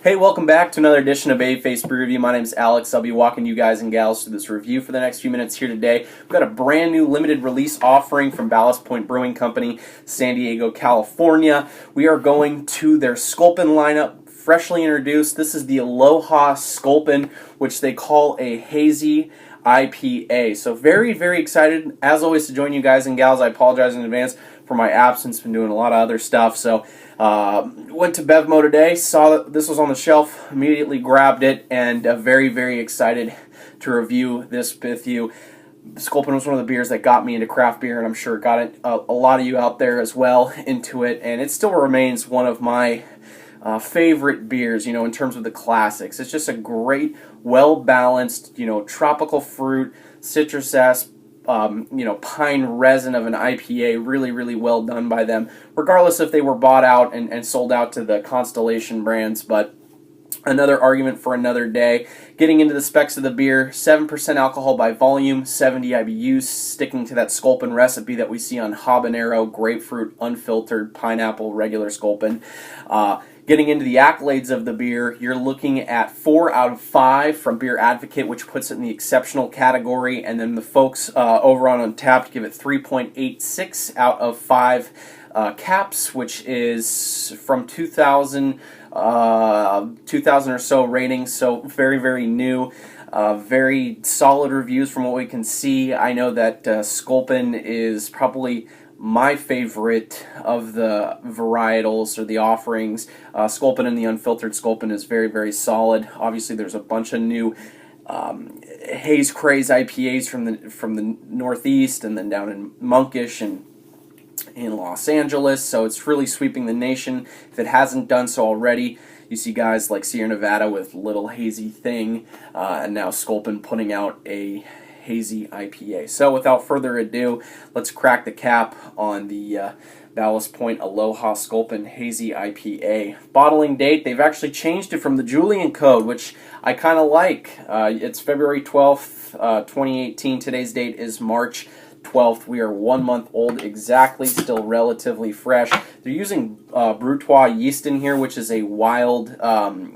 Hey, welcome back to another edition of Babyface Brew Review. My name is Alex. I'll be walking you guys and gals through this review for the next few minutes here today. We've got a brand new limited release offering from Ballast Brewing Company, San Diego, California. We are going to their Sculpin lineup, freshly introduced. This is the Aloha Sculpin, which they call a Hazy IPA. So very, very excited, as always, to join you guys and gals. I apologize in advance for my absence. Been doing a lot of other stuff, so went to Bevmo today, saw that this was on the shelf, immediately grabbed it, and very, very excited to review this with you. Sculpin was one of the beers that got me into craft beer, and I'm sure it got a lot of you out there as well into it, and it still remains one of my favorite beers, in terms of the classics. It's just a great, well-balanced, tropical fruit, citrus zest, pine resin of an IPA, really, really well done by them, regardless if they were bought out and sold out to the Constellation brands, but another argument for another day. Getting into the specs of the beer, 7% alcohol by volume, 70 IBUs, sticking to that Sculpin recipe that we see on habanero, grapefruit, unfiltered, pineapple, regular Sculpin. Getting into the accolades of the beer, you're looking at 4 out of 5 from Beer Advocate, which puts it in the exceptional category, and then the folks over on Untappd give it 3.86 out of 5 caps, which is from 2000 or so ratings, so very, very new. Very solid reviews from what we can see. I know that Sculpin is probably my favorite of the varietals or the offerings. Sculpin and the unfiltered Sculpin is very, very solid. Obviously, there's a bunch of new haze craze IPAs from the Northeast, and then down in Monkish and in Los Angeles. So it's really sweeping the nation. If it hasn't done so already, you see guys like Sierra Nevada with Little Hazy Thing, and now Sculpin putting out a Hazy IPA. So without further ado, let's crack the cap on the Ballast Point Aloha Sculpin Hazy IPA. Bottling date, they've actually changed it from the Julian code, which I kind of like. It's February 12th, 2018. Today's date is March 12th. We are 1 month old exactly, still relatively fresh. They're using Brux Trois yeast in here, which is a wild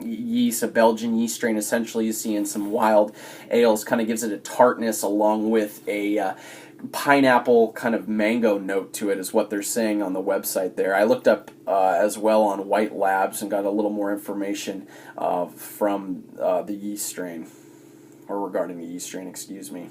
yeast, a Belgian yeast strain essentially you see in some wild ales. Kind of gives it a tartness along with a pineapple kind of mango note to it is what they're saying on the website there. I looked up as well on White Labs and got a little more information from the yeast strain, or regarding the yeast strain, excuse me.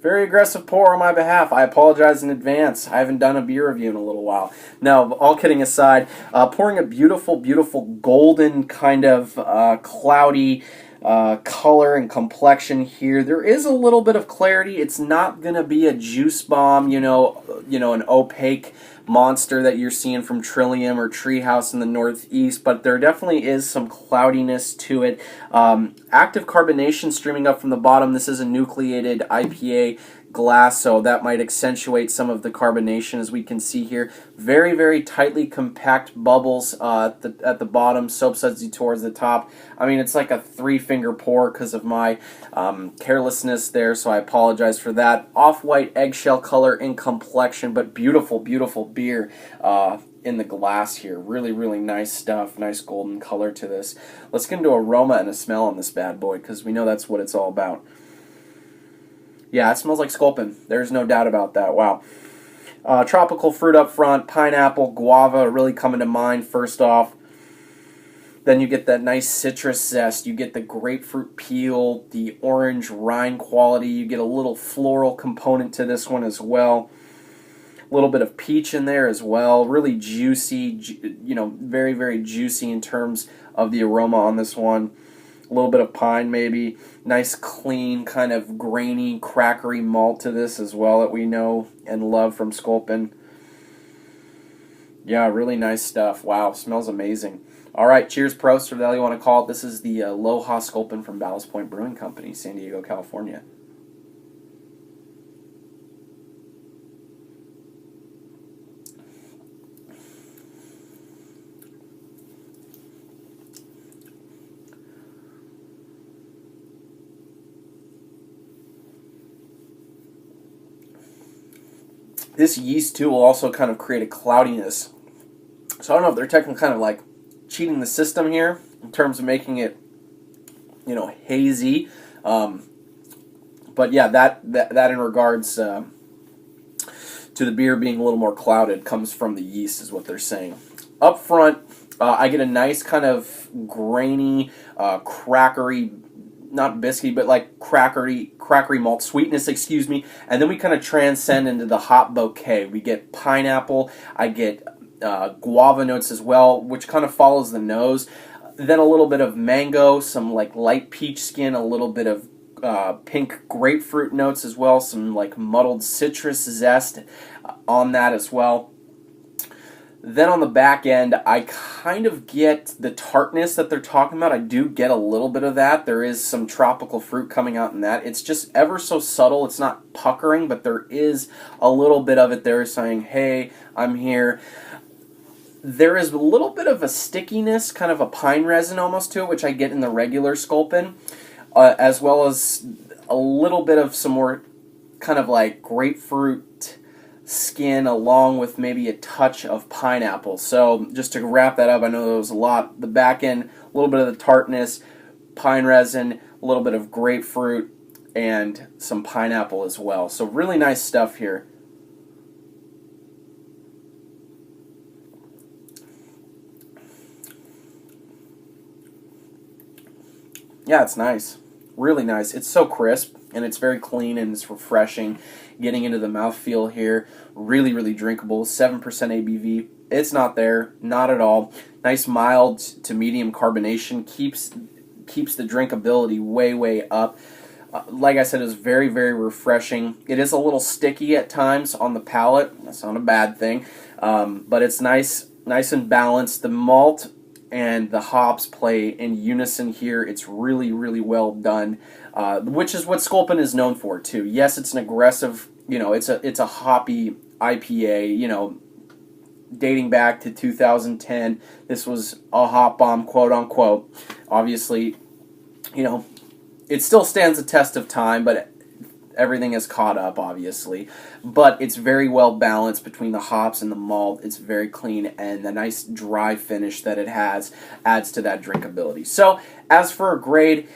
Very aggressive pour on my behalf. I apologize in advance. I haven't done a beer review in a little while. No, all kidding aside, pouring a beautiful, beautiful golden kind of cloudy color and complexion here. There is a little bit of clarity. It's not going to be a juice bomb, an opaque monster that you're seeing from Trillium or Treehouse in the Northeast, but there definitely is some cloudiness to it. Active carbonation streaming up from the bottom. This is a nucleated IPA glass, so that might accentuate some of the carbonation, as we can see here. Very, very tightly compact bubbles at the bottom, soap sudsy towards the top. I mean, it's like a 3-finger pour because of my carelessness there, so I apologize for that. Off-white eggshell color in complexion, but beautiful, beautiful beer in the glass here. Really, really nice stuff. Nice golden color to this. Let's get into aroma and a smell on this bad boy, because we know that's what it's all about. Yeah, it smells like Sculpin. There's no doubt about that. Wow. Tropical fruit up front, pineapple, guava really coming to mind first off. Then you get that nice citrus zest. You get the grapefruit peel, the orange rind quality. You get a little floral component to this one as well. A little bit of peach in there as well. Really juicy, very, very juicy in terms of the aroma on this one. A little bit of pine maybe. Nice, clean, kind of grainy, crackery malt to this as well that we know and love from Sculpin. Yeah, really nice stuff. Wow, smells amazing. All right, cheers, prost, or the hell you want to call it. This is the Aloha Sculpin from Ballast Point Brewing Company, San Diego, California. This yeast, too, will also kind of create a cloudiness. So I don't know if they're technically kind of like cheating the system here in terms of making it, you know, hazy. But yeah, that in regards to the beer being a little more clouded comes from the yeast, is what they're saying. Up front, I get a nice kind of grainy, crackery, not biscuity, but like crackery malt sweetness, excuse me. And then we kind of transcend into the hop bouquet. We get pineapple. I get guava notes as well, which kind of follows the nose. Then a little bit of mango, some like light peach skin, a little bit of pink grapefruit notes as well, some like muddled citrus zest on that as well. Then on the back end, I kind of get the tartness that they're talking about. I do get a little bit of that. There is some tropical fruit coming out in that. It's just ever so subtle. It's not puckering, but there is a little bit of it there saying, hey, I'm here. There is a little bit of a stickiness, kind of a pine resin almost to it, which I get in the regular Sculpin, as well as a little bit of some more kind of like grapefruit skin along with maybe a touch of pineapple. So just to wrap that up, I know there was a lot. The back end, a little bit of the tartness, pine resin, a little bit of grapefruit, and some pineapple as well. So really nice stuff here. Yeah, it's nice. Really nice. It's so crisp, and it's very clean, and it's refreshing. Getting into the mouthfeel here, really, really drinkable. 7% ABV. It's not there, not at all. Nice mild to medium carbonation. Keeps the drinkability way, way up. Like I said, it's very, very refreshing. It is a little sticky at times on the palate. That's not a bad thing, but it's nice and balanced. The malt and the hops play in unison here. It's really, really well done, which is what Sculpin is known for too. Yes, it's an aggressive, it's a hoppy IPA, dating back to 2010. This was a hop bomb, quote unquote. Obviously, it still stands the test of time, but everything is caught up, obviously. But it's very well balanced between the hops and the malt. It's very clean, and the nice dry finish that it has adds to that drinkability. So, as for a grade,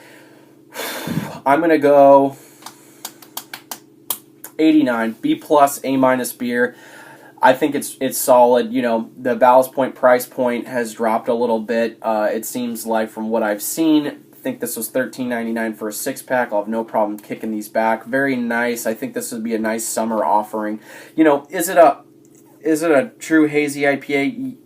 I'm going to go 89, B+, A- beer. I think it's solid. The Ballast Point price point has dropped a little bit. It seems like from what I've seen, I think this was $13.99 for a 6-pack. I'll have no problem kicking these back. Very nice. I think this would be a nice summer offering. Is it a true hazy IPA?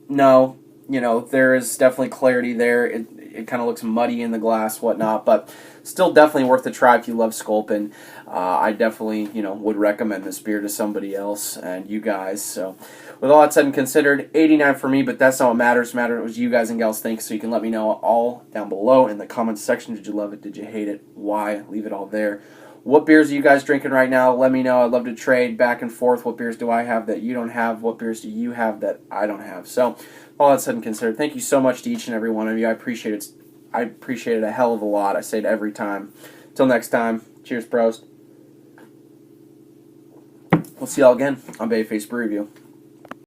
No. There is definitely clarity there. It kind of looks muddy in the glass, whatnot, but still definitely worth a try if you love Sculpin. I definitely, would recommend this beer to somebody else and you guys. So, with all that said and considered, 89 for me, but that's not what matters. What you guys and gals think, so you can let me know all down below in the comments section. Did you love it? Did you hate it? Why? Leave it all there. What beers are you guys drinking right now? Let me know. I'd love to trade back and forth. What beers do I have that you don't have? What beers do you have that I don't have? So, all that said and considered, thank you so much to each and every one of you. I appreciate it. I appreciate it a hell of a lot. I say it every time. Until next time, cheers, bros. We'll see y'all again on Babyface Brew Review.